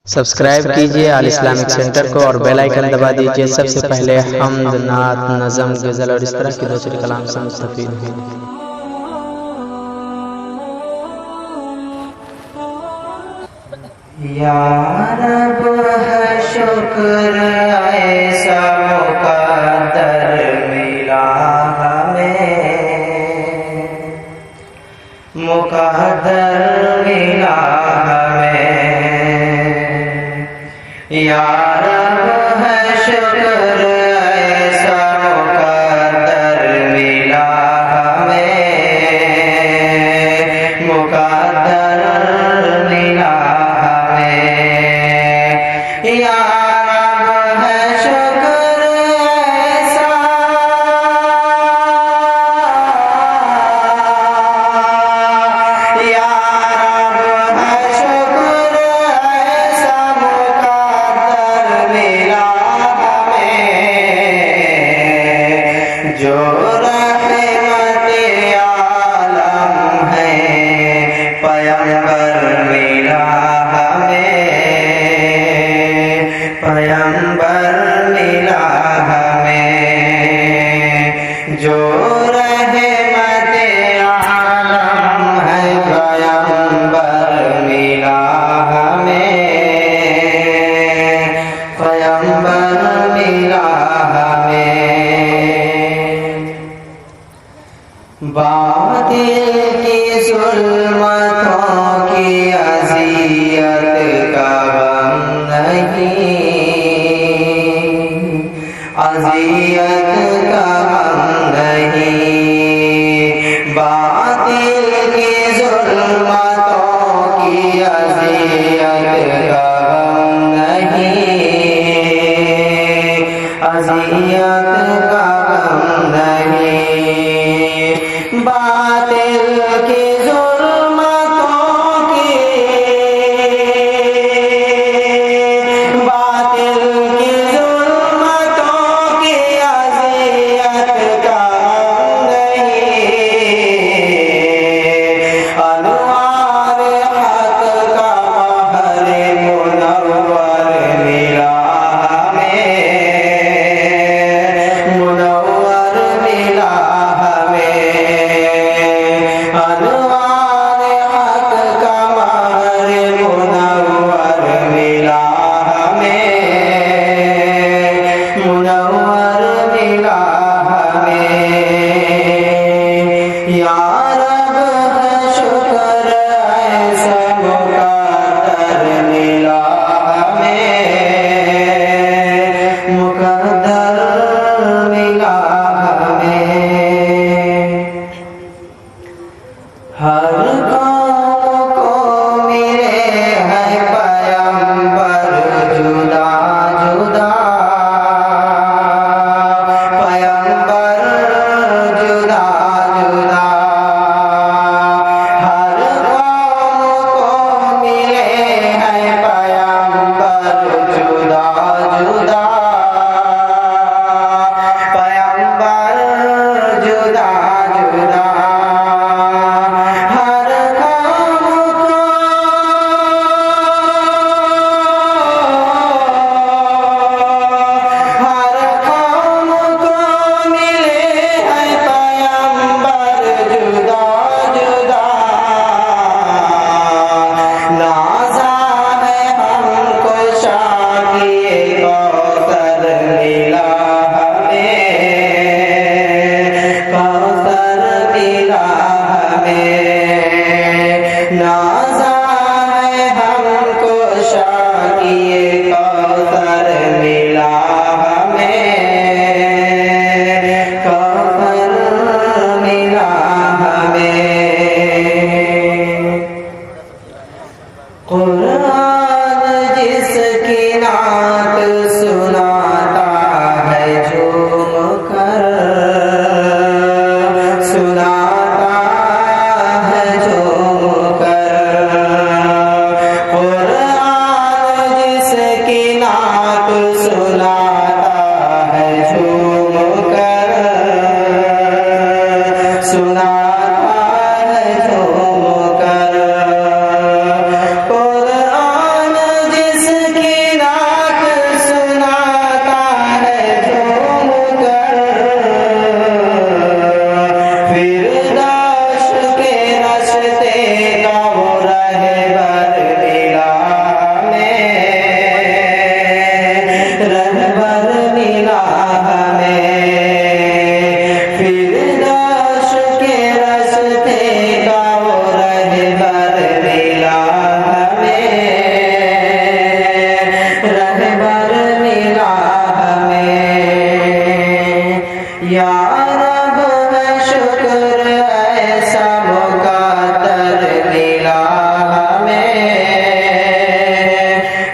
Subscribe कीजिए अल Islamic centre को और बेल आइकन दबा दीजिए। सबसे पहले हम्द, नात, नज़म, गज़ल और इस तरह की दूसरी कलाम से मुस्तफ़ीद हैं। या रब है शुक्र ऐसा मुक़द्दर मिला हमें, मुक़द्दर मिला हमें। या रब है शुक्र ऐसा मुक़द्दर मिला हमें, मुक़द्दर मिला हमें। या रब है शुक्र ऐसा, या रब है शुक्र ऐसा मुक़द्दर मिला हमें, जो रहमत आलम है पैगंबर मिला हमें,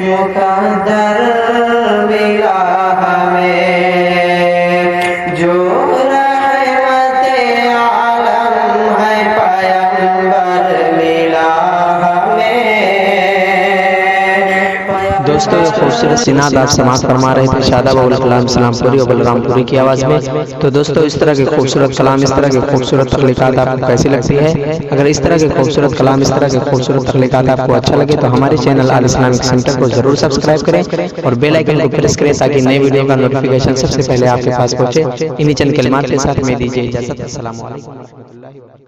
मुकद्दर मिला हमें, जो रहमते आलम है पैगंबर मिला हमें। दोस्तों ये खूबसूरत सिनाद आप समाप्त फरमा रहे थे शादाब अबुल कलाम सलामपुरी और बलरामपुरी की आवाज़ में। तो दोस्तों इस तरह के खूबसूरत कलाम, इस तरह के खूबसूरत तख्लीकात आपको कैसी लगती है? अगर इस तरह के खूबसूरत कलाम, इस तरह के खूबसूरत तख्लीकात आपको अच्छा लगे तो हमारे चैनल अल इस्लामिक सेंटर को जरूर सब्सक्राइब करें और बेल आइकन को प्रेस करें ताकि नई वीडियो का नोटिफिकेशन सबसे पहले आपके पास पहुंचे। इन्हीं चंद कलिमात के साथ में दीजिए इजाजत। अस्सलाम वालेकुम।